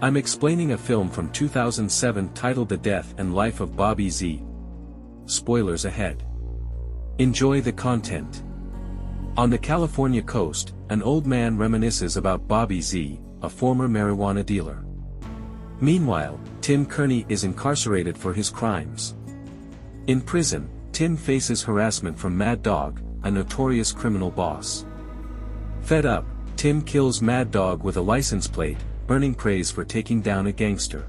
I'm explaining a film from 2007 titled The Death and Life of Bobby Z. Spoilers ahead. Enjoy the content. On the California coast, an old man reminisces about Bobby Z, a former marijuana dealer. Meanwhile, Tim Kearney is incarcerated for his crimes. In prison, Tim faces harassment from Mad Dog, a notorious criminal boss. Fed up, Tim kills Mad Dog with a license plate, earning praise for taking down a gangster.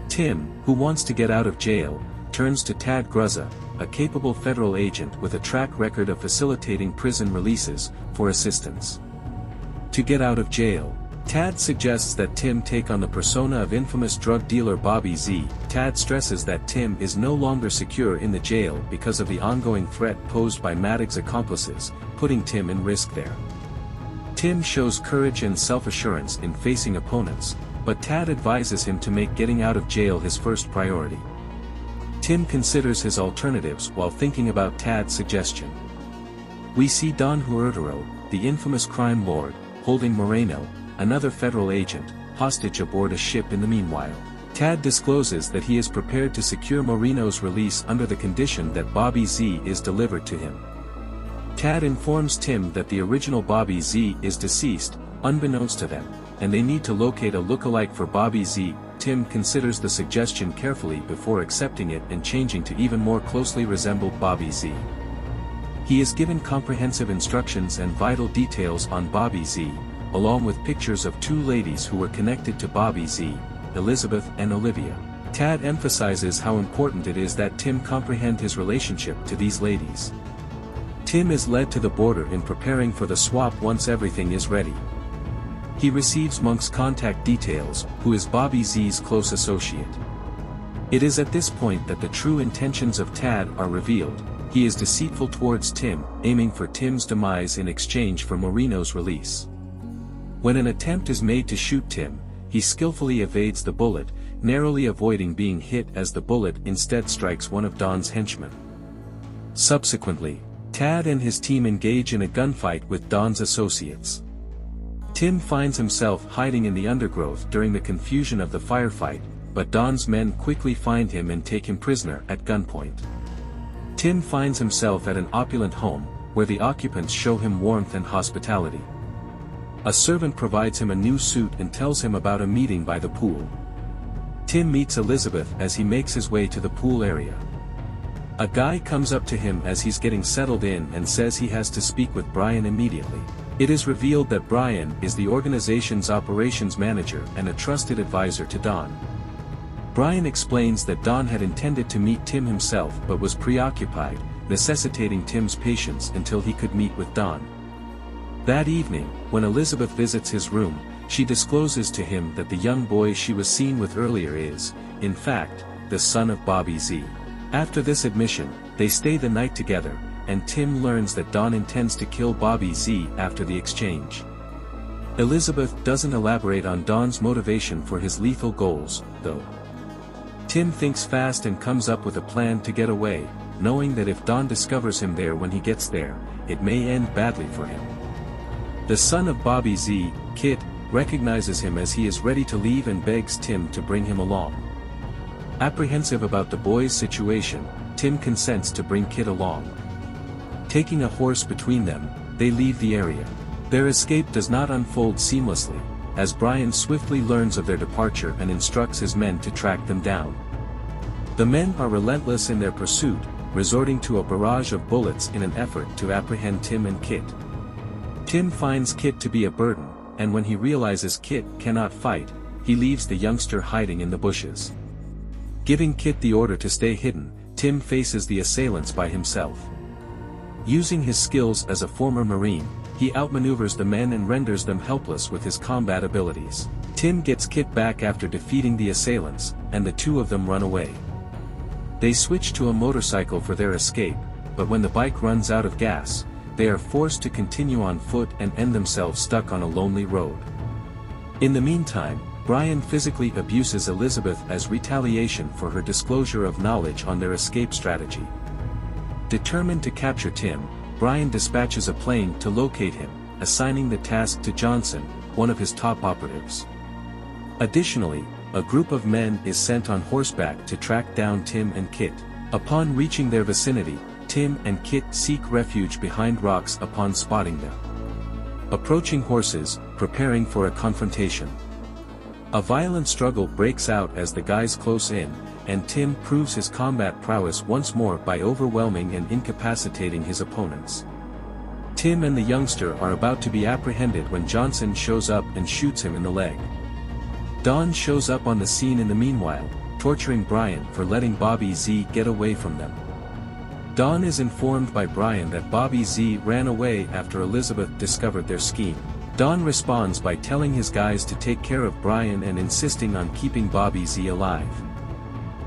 Tim, who wants to get out of jail, turns to Tad Gruzza, a capable federal agent with a track record of facilitating prison releases, for assistance. To get out of jail, Tad suggests that Tim take on the persona of infamous drug dealer Bobby Z. Tad stresses that Tim is no longer secure in the jail because of the ongoing threat posed by Maddox's accomplices, putting Tim in risk there. Tim shows courage and self-assurance in facing opponents, but Tad advises him to make getting out of jail his first priority. Tim considers his alternatives while thinking about Tad's suggestion. We see Don Huertero, the infamous crime lord, holding Moreno, another federal agent, hostage aboard a ship in the meanwhile. Tad discloses that he is prepared to secure Moreno's release under the condition that Bobby Z is delivered to him. Tad informs Tim that the original Bobby Z is deceased, unbeknownst to them, and they need to locate a look-alike for Bobby Z. Tim considers the suggestion carefully before accepting it and changing to even more closely resemble Bobby Z. He is given comprehensive instructions and vital details on Bobby Z, along with pictures of two ladies who were connected to Bobby Z, Elizabeth and Olivia. Tad emphasizes how important it is that Tim comprehend his relationship to these ladies. Tim is led to the border in preparing for the swap once everything is ready. He receives Monk's contact details, who is Bobby Z's close associate. It is at this point that the true intentions of Tad are revealed. He is deceitful towards Tim, aiming for Tim's demise in exchange for Moreno's release. When an attempt is made to shoot Tim, he skillfully evades the bullet, narrowly avoiding being hit as the bullet instead strikes one of Don's henchmen. Subsequently, Tad and his team engage in a gunfight with Don's associates. Tim finds himself hiding in the undergrowth during the confusion of the firefight, but Don's men quickly find him and take him prisoner at gunpoint. Tim finds himself at an opulent home, where the occupants show him warmth and hospitality. A servant provides him a new suit and tells him about a meeting by the pool. Tim meets Elizabeth as he makes his way to the pool area. A guy comes up to him as he's getting settled in and says he has to speak with Brian immediately. It is revealed that Brian is the organization's operations manager and a trusted advisor to Don. Brian explains that Don had intended to meet Tim himself but was preoccupied, necessitating Tim's patience until he could meet with Don. That evening, when Elizabeth visits his room, she discloses to him that the young boy she was seen with earlier is, in fact, the son of Bobby Z. After this admission, they stay the night together, and Tim learns that Don intends to kill Bobby Z after the exchange. Elizabeth doesn't elaborate on Don's motivation for his lethal goals, though. Tim thinks fast and comes up with a plan to get away, knowing that if Don discovers him there when he gets there, it may end badly for him. The son of Bobby Z, Kit, recognizes him as he is ready to leave and begs Tim to bring him along. Apprehensive about the boy's situation, Tim consents to bring Kit along. Taking a horse between them, they leave the area. Their escape does not unfold seamlessly, as Brian swiftly learns of their departure and instructs his men to track them down. The men are relentless in their pursuit, resorting to a barrage of bullets in an effort to apprehend Tim and Kit. Tim finds Kit to be a burden, and when he realizes Kit cannot fight, he leaves the youngster hiding in the bushes. Giving Kit the order to stay hidden, Tim faces the assailants by himself. Using his skills as a former Marine, he outmaneuvers the men and renders them helpless with his combat abilities. Tim gets Kit back after defeating the assailants, and the two of them run away. They switch to a motorcycle for their escape, but when the bike runs out of gas, they are forced to continue on foot and end themselves stuck on a lonely road. In the meantime, Brian physically abuses Elizabeth as retaliation for her disclosure of knowledge on their escape strategy. Determined to capture Tim, Brian dispatches a plane to locate him, assigning the task to Johnson, one of his top operatives. Additionally, a group of men is sent on horseback to track down Tim and Kit. Upon reaching their vicinity, Tim and Kit seek refuge behind rocks upon spotting them. Approaching horses, preparing for a confrontation. A violent struggle breaks out as the guys close in, and Tim proves his combat prowess once more by overwhelming and incapacitating his opponents. Tim and the youngster are about to be apprehended when Johnson shows up and shoots him in the leg. Don shows up on the scene in the meanwhile, torturing Brian for letting Bobby Z get away from them. Don is informed by Brian that Bobby Z ran away after Elizabeth discovered their scheme. Don responds by telling his guys to take care of Brian and insisting on keeping Bobby Z alive.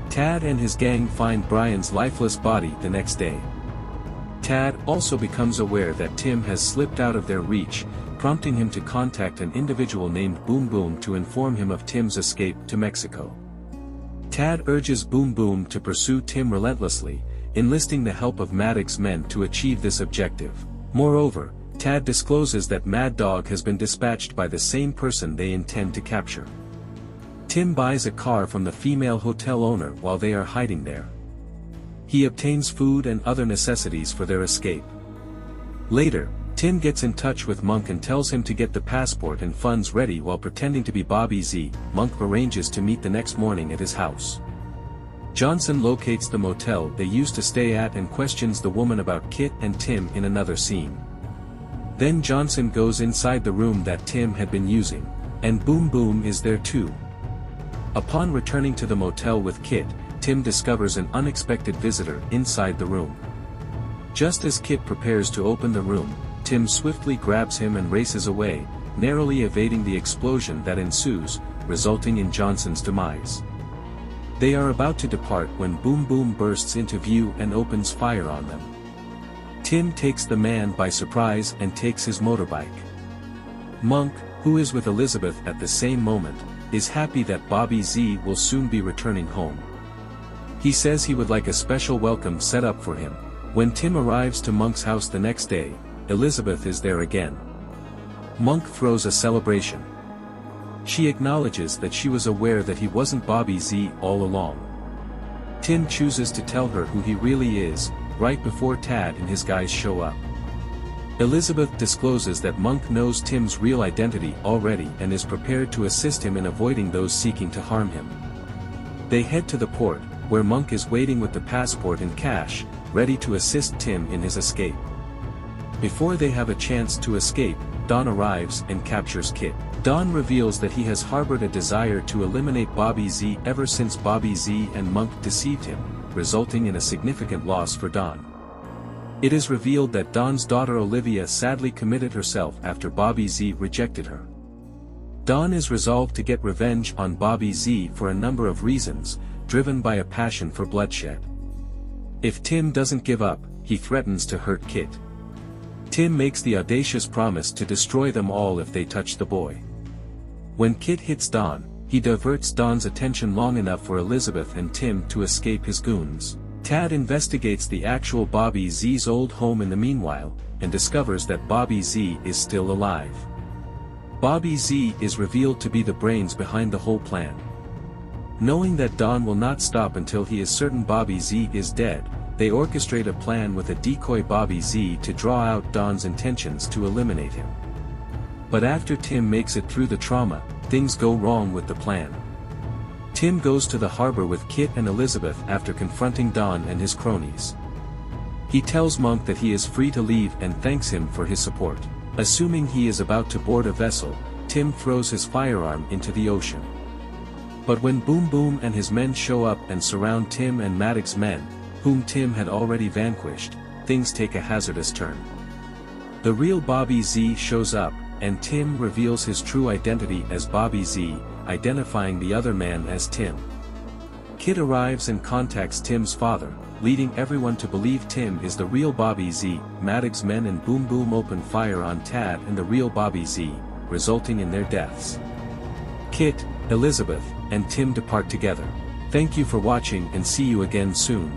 Tad and his gang find Brian's lifeless body the next day. Tad also becomes aware that Tim has slipped out of their reach, prompting him to contact an individual named Boom Boom to inform him of Tim's escape to Mexico. Tad urges Boom Boom to pursue Tim relentlessly, enlisting the help of Maddox's men to achieve this objective. Moreover, Tad discloses that Mad Dog has been dispatched by the same person they intend to capture. Tim buys a car from the female hotel owner while they are hiding there. He obtains food and other necessities for their escape. Later, Tim gets in touch with Monk and tells him to get the passport and funds ready while pretending to be Bobby Z. Monk arranges to meet the next morning at his house. Johnson locates the motel they used to stay at and questions the woman about Kit and Tim in another scene. Then Johnson goes inside the room that Tim had been using, and Boom Boom is there too. Upon returning to the motel with Kit, Tim discovers an unexpected visitor inside the room. Just as Kit prepares to open the room, Tim swiftly grabs him and races away, narrowly evading the explosion that ensues, resulting in Johnson's demise. They are about to depart when Boom Boom bursts into view and opens fire on them. Tim takes the man by surprise and takes his motorbike. Monk, who is with Elizabeth at the same moment, is happy that Bobby Z will soon be returning home. He says he would like a special welcome set up for him. When Tim arrives to Monk's house the next day, Elizabeth is there again. Monk throws a celebration. She acknowledges that she was aware that he wasn't Bobby Z all along. Tim chooses to tell her who he really is, right before Tad and his guys show up. Elizabeth discloses that Monk knows Tim's real identity already and is prepared to assist him in avoiding those seeking to harm him. They head to the port, where Monk is waiting with the passport and cash, ready to assist Tim in his escape. Before they have a chance to escape, Don arrives and captures Kit. Don reveals that he has harbored a desire to eliminate Bobby Z ever since Bobby Z and Monk deceived him, resulting in a significant loss for Don. It is revealed that Don's daughter Olivia sadly committed herself after Bobby Z rejected her. Don is resolved to get revenge on Bobby Z for a number of reasons, driven by a passion for bloodshed. If Tim doesn't give up, he threatens to hurt Kit. Tim makes the audacious promise to destroy them all if they touch the boy. When Kit hits Don, he diverts Don's attention long enough for Elizabeth and Tim to escape his goons. Tad investigates the actual Bobby Z's old home in the meanwhile, and discovers that Bobby Z is still alive. Bobby Z is revealed to be the brains behind the whole plan. Knowing that Don will not stop until he is certain Bobby Z is dead, they orchestrate a plan with a decoy Bobby Z to draw out Don's intentions to eliminate him. But after Tim makes it through the trauma, things go wrong with the plan. Tim goes to the harbor with Kit and Elizabeth after confronting Don and his cronies. He tells Monk that he is free to leave and thanks him for his support. Assuming he is about to board a vessel, Tim throws his firearm into the ocean. But when Boom Boom and his men show up and surround Tim and Maddox's men, whom Tim had already vanquished, things take a hazardous turn. The real Bobby Z shows up, and Tim reveals his true identity as Bobby Z, identifying the other man as Tim. Kit arrives and contacts Tim's father, leading everyone to believe Tim is the real Bobby Z. Maddox's men and Boom Boom open fire on Tad and the real Bobby Z, resulting in their deaths. Kit, Elizabeth, and Tim depart together. Thank you for watching and see you again soon.